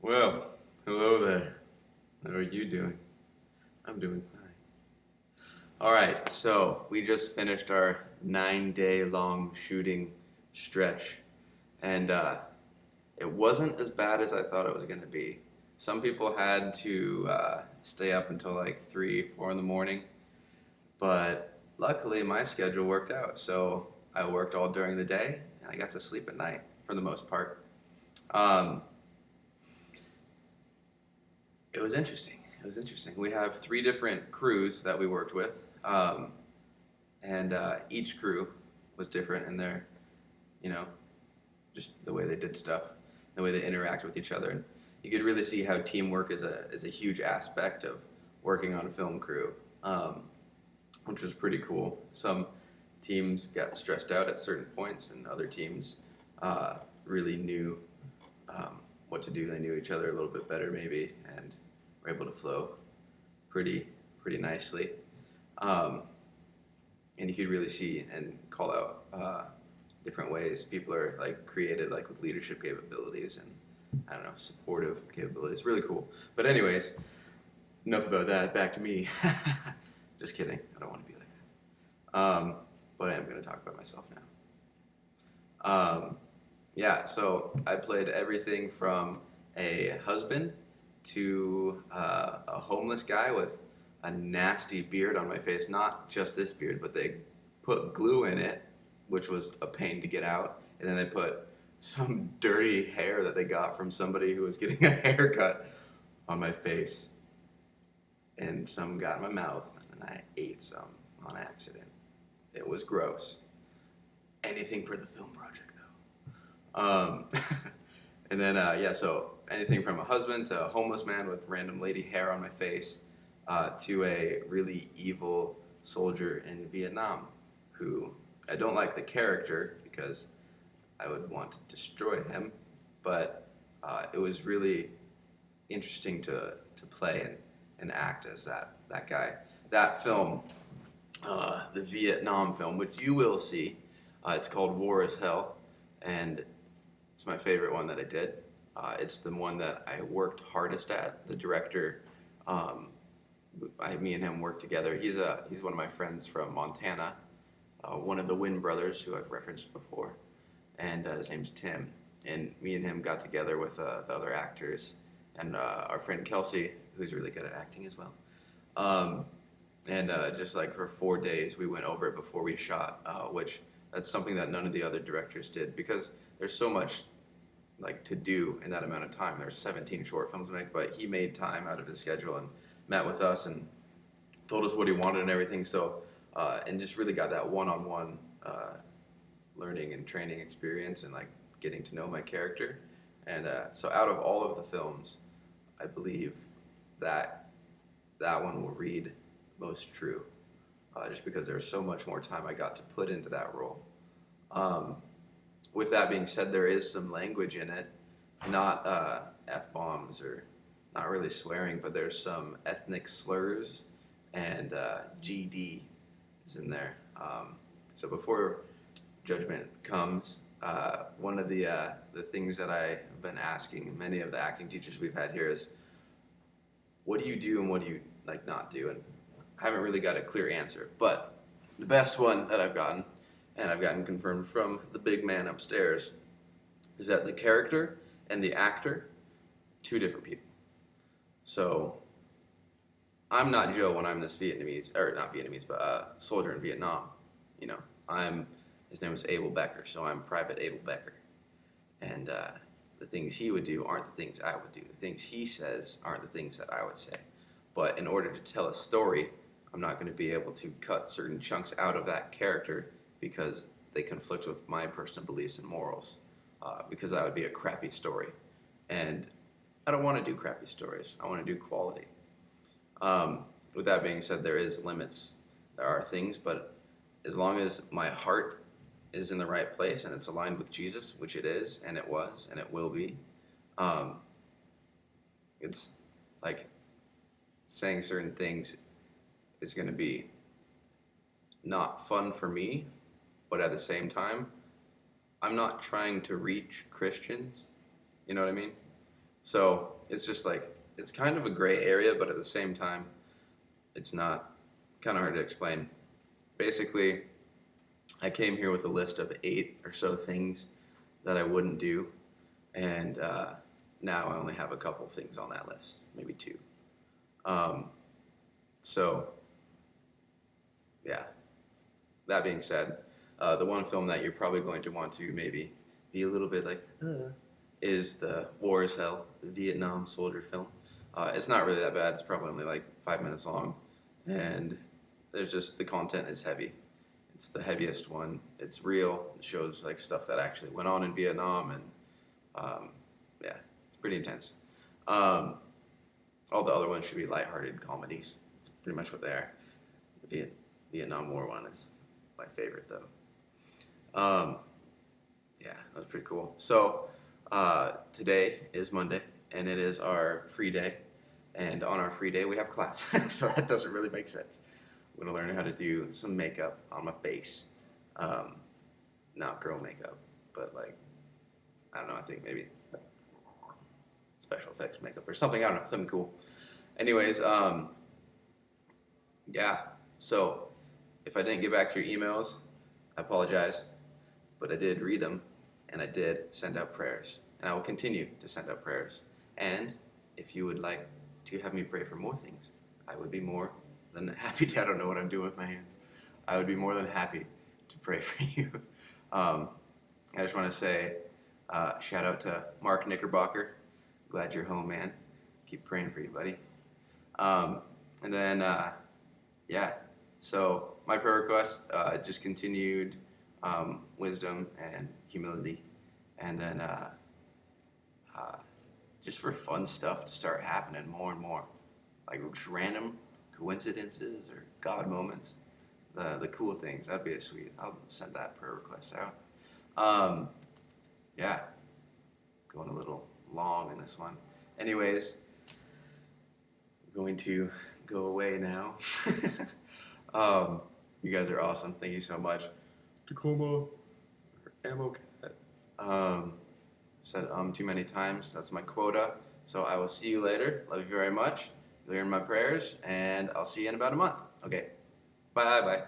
Well, hello there. How are you doing? I'm doing fine. All right, so we just finished our 9 day long shooting stretch, and it wasn't as bad as I thought it was going to be. Some people had to stay up until like 3, 4 in the morning, but luckily my schedule worked out. So I worked all during the day, and I got to sleep at night for the most part. Um, It was interesting. It was interesting. We have three different crews that we worked with, and each crew was different in their, you know, just the way they did stuff, the way they interact with each other, and you could really see how teamwork is a huge aspect of working on a film crew, which was pretty cool. Some teams got stressed out at certain points, and other teams really knew what to do. They knew each other a little bit better, maybe, and were able to flow pretty pretty nicely. Um, and you could really see and call out different ways people are like created, like with leadership capabilities and I don't know, supportive capabilities. Really cool. But anyways, enough about that. Back to me. Just kidding. I don't want to be like that. But I am going to talk about myself now. Yeah, so I played everything from a husband to a homeless guy with a nasty beard on my face. Not just this beard, but they put glue in it, which was a pain to get out. And then they put some dirty hair that they got from somebody who was getting a haircut on my face. And some got in my mouth, and I ate some on accident. It was gross. Anything for the film project, though. And then, yeah, so anything from a husband to a homeless man with random lady hair on my face to a really evil soldier in Vietnam who I don't like the character because I would want to destroy him, but it was really interesting to play and act as that guy. That film, the Vietnam film, which you will see, it's called War is Hell, and it's my favorite one that I did. It's the one that I worked hardest at. The director, me and him worked together. He's one of my friends from Montana, one of the Wynn brothers who I've referenced before, and his name's Tim. And me and him got together with the other actors and our friend Kelsey, who's really good at acting as well. Um, and just like for 4 days, we went over it before we shot, which that's something that none of the other directors did because there's so much like to do in that amount of time. There's 17 short films to make, but he made time out of his schedule and met with us and told us what he wanted and everything. So and just really got that one-on-one learning and training experience and like getting to know my character. And so out of all of the films, I believe that that one will read most true, just because there's so much more time I got to put into that role. Um, with that being said, there is some language in it, not f bombs or not really swearing, but there's some ethnic slurs and GD is in there. So before judgment comes, one of the things that I've been asking many of the acting teachers we've had here is, what do you do and what do you like not do? And I haven't really got a clear answer, but the best one that I've gotten, and I've gotten confirmed from the big man upstairs, is that the character and the actor, two different people. So I'm not Joe when I'm this Vietnamese, or not Vietnamese, but soldier in Vietnam. You know, his name was Abel Becker, so I'm Private Abel Becker. And the things he would do aren't the things I would do. The things he says aren't the things that I would say. But in order to tell a story, I'm not going to be able to cut certain chunks out of that character because they conflict with my personal beliefs and morals, because that would be a crappy story. And I don't want to do crappy stories. I want to do quality. With that being said, there is limits. There are things, but as long as my heart is in the right place and it's aligned with Jesus, which it is, and it was, and it will be, um, it's like saying certain things is going to be not fun for me, but at the same time, I'm not trying to reach Christians. You know what I mean? So it's just like it's kind of a gray area, but at the same time, it's not kind of hard to explain. Basically, I came here with a list of 8 or so things that I wouldn't do, and now I only have a couple things on that list, maybe 2. Um, so, yeah. That being said, the one film that you're probably going to want to maybe be a little bit like, is the War is Hell Vietnam soldier film. It's not really that bad. It's probably only like 5 minutes long, and there's just the content is heavy. It's the heaviest one. It's real. It shows like stuff that actually went on in Vietnam, and yeah, it's pretty intense. Um, all the other ones should be lighthearted comedies. It's pretty much what they are. The Vietnam War one is my favorite though. Yeah, that was pretty cool. So today is Monday, and it is our free day. And on our free day, we have class. So that doesn't really make sense. I'm gonna learn how to do some makeup on my face. Not girl makeup, but like, I don't know, I think maybe special effects makeup or something. I don't know, something cool. Anyways, yeah. So if I didn't get back to your emails, I apologize, but I did read them, and I did send out prayers, and I will continue to send out prayers. And if you would like to have me pray for more things, I would be more than happy to. I don't know what I'm doing with my hands. I would be more than happy to pray for you. I just want to say shout out to Mark Knickerbocker. Glad you're home, man. Keep praying for you, buddy. And then, yeah, so my prayer request just continued wisdom and humility. And then just for fun stuff to start happening more and more. Like just random coincidences or God moments. The cool things. That'd be sweet. I'll send that prayer request out. Yeah, going a little long in this one. Anyways, I'm going to go away now. You guys are awesome. Thank you so much. Tacoma or Ammo Cat. Said too many times. That's my quota. So I will see you later. Love you very much. You'll hear my prayers, and I'll see you in about a month. Okay. Bye bye.